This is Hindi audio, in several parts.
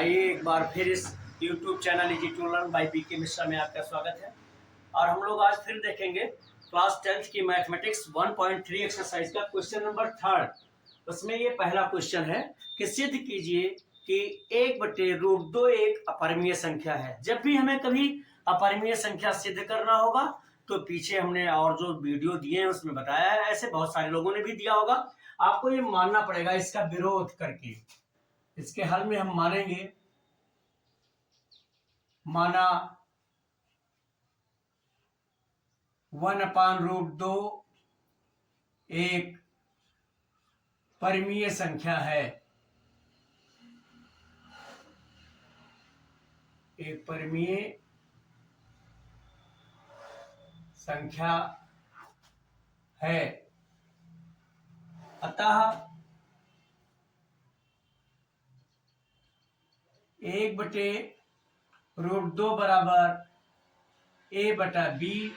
आइए एक बार फिर इस YouTube channel easy to learn by P K Mishra में आपका स्वागत है। और हम लोग आज फिर देखेंगे क्लास 10th की मैथमेटिक्स 1.3 एक्सरसाइज का क्वेश्चन नंबर 3। उसमें ये पहला क्वेश्चन है कि सिद्ध कीजिए कि 1/√2 एक अपरिमेय संख्या है। जब भी हमें कभी अपरिमेय संख्या सिद्ध करना होगा तो पीछे हमने और जो वीडियो दिए हैं उसमें बताया है, ऐसे बहुत सारे लोगों ने भी दिया होगा। आपको ये मानना पड़ेगा इसका विरोध करके। इसके हल में हम मानेंगे, माना 1/√2 एक परिमेय संख्या है। एक परिमेय संख्या है, अतः 1/√2 बराबर a/b,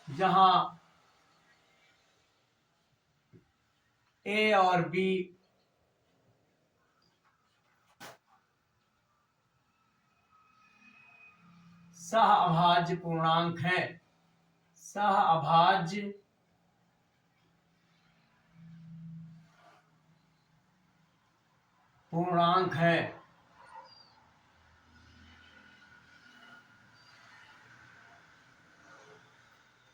जहां a और b सहअभाज्य पूर्णांक है। सहअभाज्य पूर्णांक है।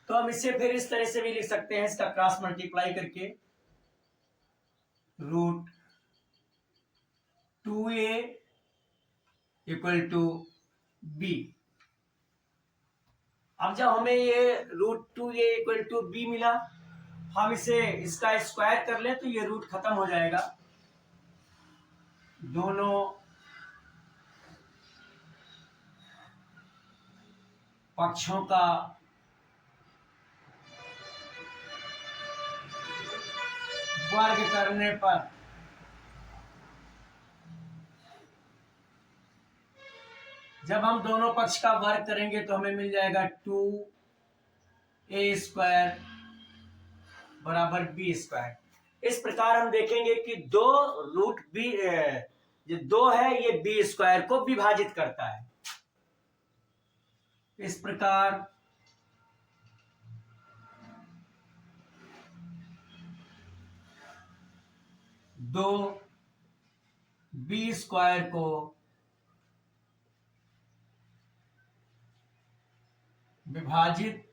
तो हम इसे फिर इस तरह से भी लिख सकते हैं, इसका क्रॉस मल्टीप्लाई करके √2a = b। अब जब हमें ये √2a = b मिला, हम इसे इसका स्क्वायर कर लें तो ये रूट खत्म हो जाएगा। दोनों पक्षों का वर्ग करने पर जब हम दोनों पक्ष का वर्ग करेंगे तो हमें मिल जाएगा 2a² बराबर b²। इस प्रकार हम देखेंगे कि दो रूट b ये 2 है, ये b² को विभाजित करता है। इस प्रकार दो b² को विभाजित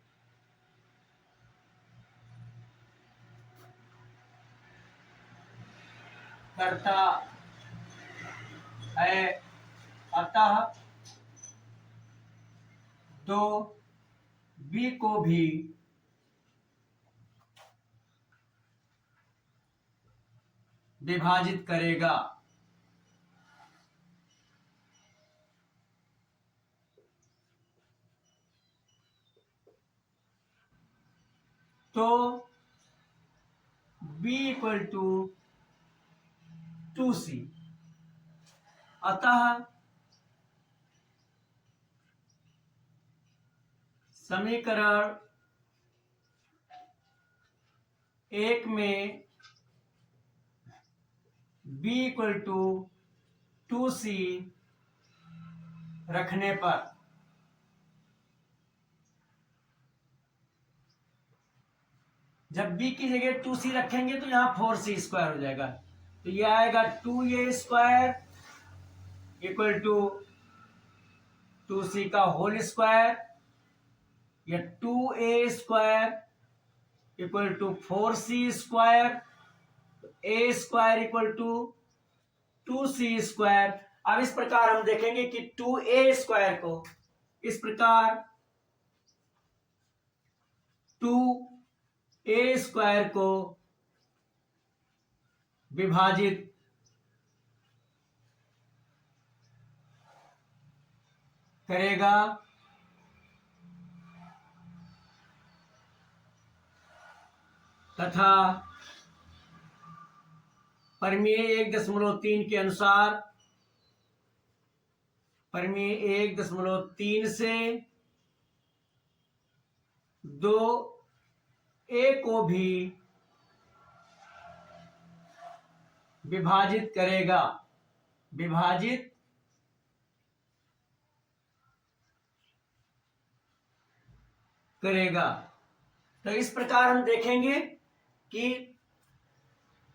करता है, अतः 2b को भी विभाजित करेगा। तो b = 2c, अतः समीकरण 1 में b = 2c रखने पर जब b की जगह 2c रखेंगे तो यहां 4c² हो जाएगा। तो ये आएगा 2a² = 2c का होल स्क्वायर, या 2a² = 4c², a² = 2c²। अब इस प्रकार हम देखेंगे कि 2a² को इस प्रकार 2a² को विभाजित करेगा, तथा परिमेय 1.3 के अनुसार परिमेय 1.3 से 2a को भी विभाजित करेगा। विभाजित करेगा। तो इस प्रकार हम देखेंगे कि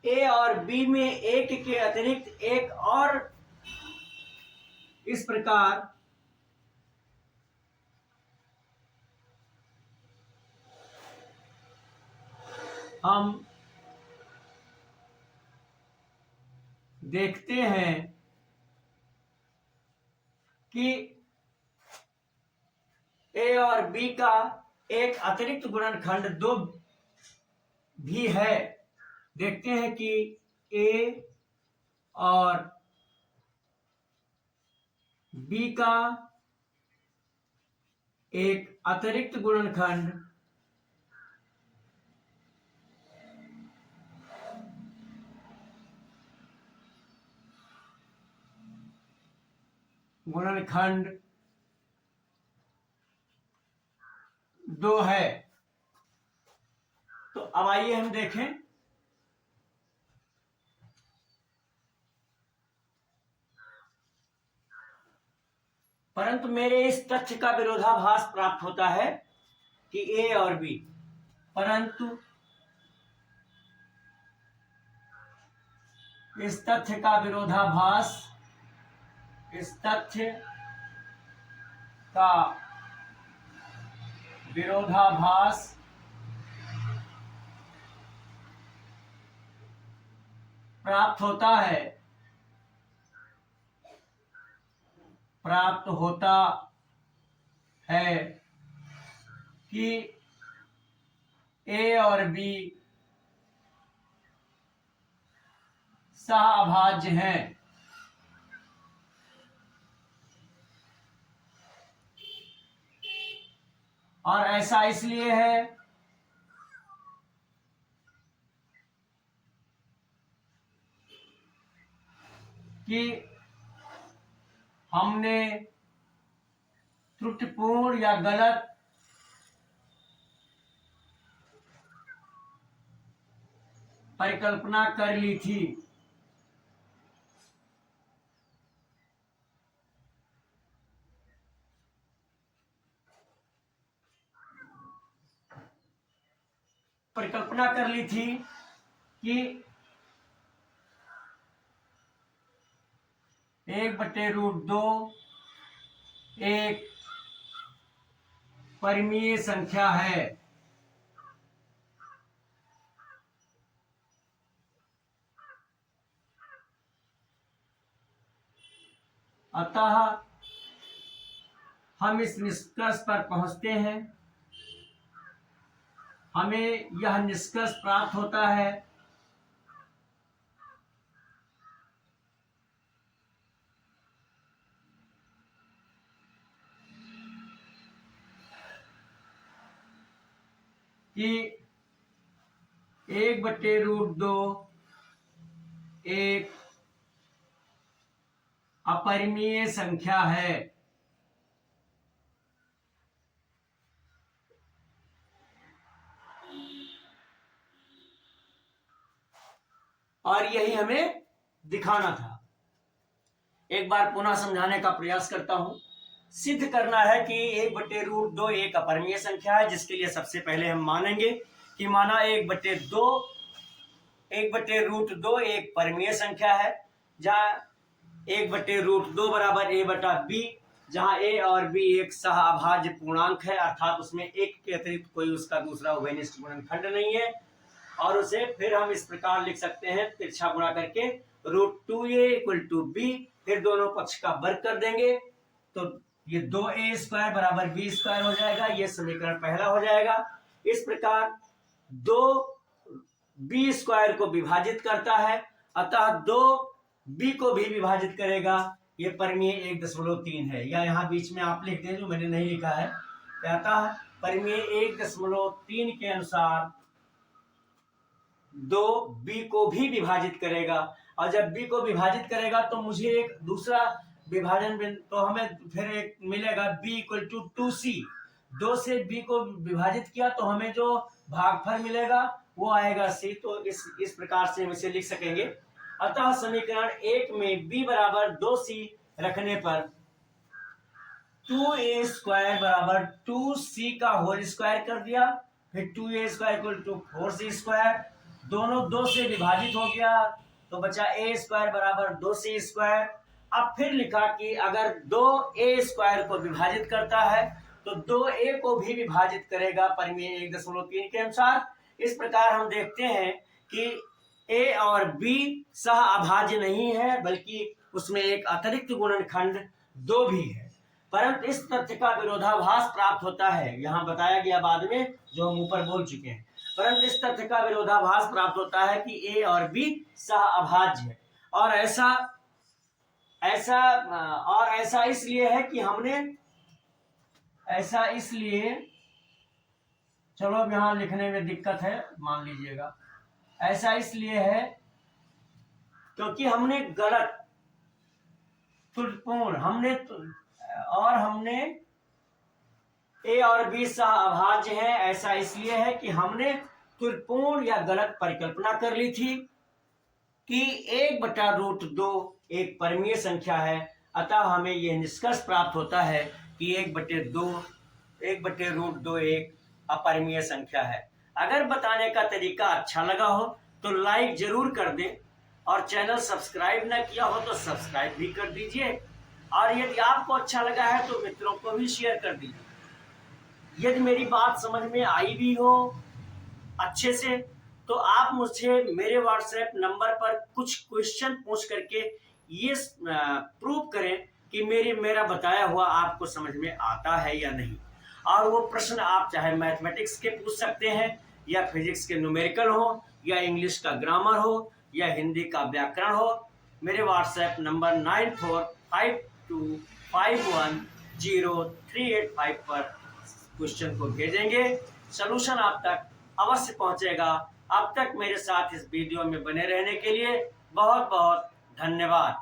ए और बी में एक के अतिरिक्त एक और इस प्रकार हम देखते हैं कि ए और बी का एक अतिरिक्त गुणनखंड 2 भी है। देखते हैं कि ए और बी का एक अतिरिक्त गुणनखंड गुणनखंड 2 है। तो अब आइए हम देखें परंतु मेरे इस तथ्य का विरोधाभास प्राप्त होता है कि ए और बी, परंतु इस तथ्य का विरोधाभास, इस तथ्य का विरोधाभास प्राप्त होता है कि ए और बी सहअभाज्य हैं। और ऐसा इसलिए है कि हमने त्रुटिपूर्ण या गलत परिकल्पना कर ली थी। परिकल्पना कर ली थी कि 1/√2 एक परिमेय संख्या है। अतः हम इस निष्कर्ष पर पहुंचते हैं, हमें यह निष्कर्ष प्राप्त होता है कि 1/√2 एक अपरिमेय संख्या है। और यही हमें दिखाना था। एक बार पुनः समझाने का प्रयास करता हूं। सिद्ध करना है कि 1/√2 एक अपरिमेय संख्या है, जिसके लिए सबसे पहले हम मानेंगे कि माना 1/√2 एक परिमेय संख्या है, जहां 1/√2 बराबर a/b, जहां a और b एक सहअभाज्य पूर्णांक है, अर्थात उसमें एक के अतिरिक्त कोई उसका दूसरा उभयनिष्ठ गुणनखंड नहीं है। और उसे फिर हम इस प्रकार लिख सकते हैं तिरछा गुणा करके √2a = b, फिर दोनों पक्ष का वर्ग कर देंगे तो ये 2a² बराबर b² हो जाएगा। ये समीकरण पहला हो जाएगा। इस प्रकार 2b² को विभाजित करता है, अतः 2b को भी विभाजित करेगा। ये परिमेय 1.3 है, या यहाँ बीच में आप लिख दें जो मैंने नहीं लिखा है। अतः परिमेय 1.3 के अनुसार 2b को भी विभाजित करेगा। और जब b को विभाजित करेगा तो मुझे एक दूसरा विभाजन, तो हमें फिर एक मिलेगा b = 2c। 2 से b को विभाजित किया तो हमें जो भागफल मिलेगा वो आएगा c। तो इस प्रकार से हम इसे लिख सकेंगे। अतः समीकरण 1 में b बराबर 2c रखने पर 2a स्क्वायर बराबर 2c का होल स्क्वायर कर दिया, फिर 2a square equal to 4c square, दोनों 2 से विभाजित हो गया तो बचा a स्क्वायर बराबर 2c स्क्वायर। अब फिर लिखा कि अगर 2a स्क्वायर को विभाजित करता है तो 2a को भी विभाजित करेगा परिमेय 1.3 के अनुसार। इस प्रकार हम देखते हैं कि a और b सह अभाज्य नहीं है, बल्कि उसमें एक अतिरिक्त गुणनखंड 2 भी है, परंतु इस तथ्य का विरोधाभास प्राप्त होता है। यहाँ बताया गया बाद में, जो हम ऊपर बोल चुके हैं, परंतु इस तथ्य का विरोधाभास प्राप्त होता है कि a और b सह अभाज्य है। और ऐसा इसलिए है कि हमने ऐसा इसलिए, चलो अब यहाँ लिखने में दिक्कत है, मान लीजिएगा, ऐसा इसलिए है क्योंकि हमने गलत त्रुटिपूर्ण हमने a और b सह अभाज्य है। ऐसा इसलिए है कि हमने त्रुटिपूर्ण या गलत परिकल्पना कर ली थी कि 1/√2 एक परिमेय संख्या है, अतः हमें यह निष्कर्ष प्राप्त होता है कि 1/√2 एक अपरिमेय संख्या है। अगर बताने का तरीका अच्छा लगा हो तो लाइक जरूर कर दें, और चैनल सब्सक्राइब न किया हो तो सब्सक्राइब भी कर दीजिए, और यदि आपको अच्छा लगा है तो मित्रों को भी शेयर कर दीजिए। यदि मेरी बात समझ में आई भी हो अच्छे से तो आप मुझसे मेरे व्हाट्सएप नंबर पर कुछ क्वेश्चन पूछ करके ये प्रूव करें कि मेरा बताया हुआ आपको समझ में आता है या नहीं। और वो प्रश्न आप चाहे मैथमेटिक्स के पूछ सकते हैं, या फिजिक्स के न्यूमेरिकल हो, या इंग्लिश का ग्रामर हो, या हिंदी का व्याकरण हो। मेरे व्हाट्सएप नंबर 9452510385 पर क्वेश्चन को भेजेंगे, सलूशन आप तक अवश्य पहुंचेगा। अब तक मेरे साथ इस वीडियो में बने रहने के लिए बहुत बहुत धन्यवाद।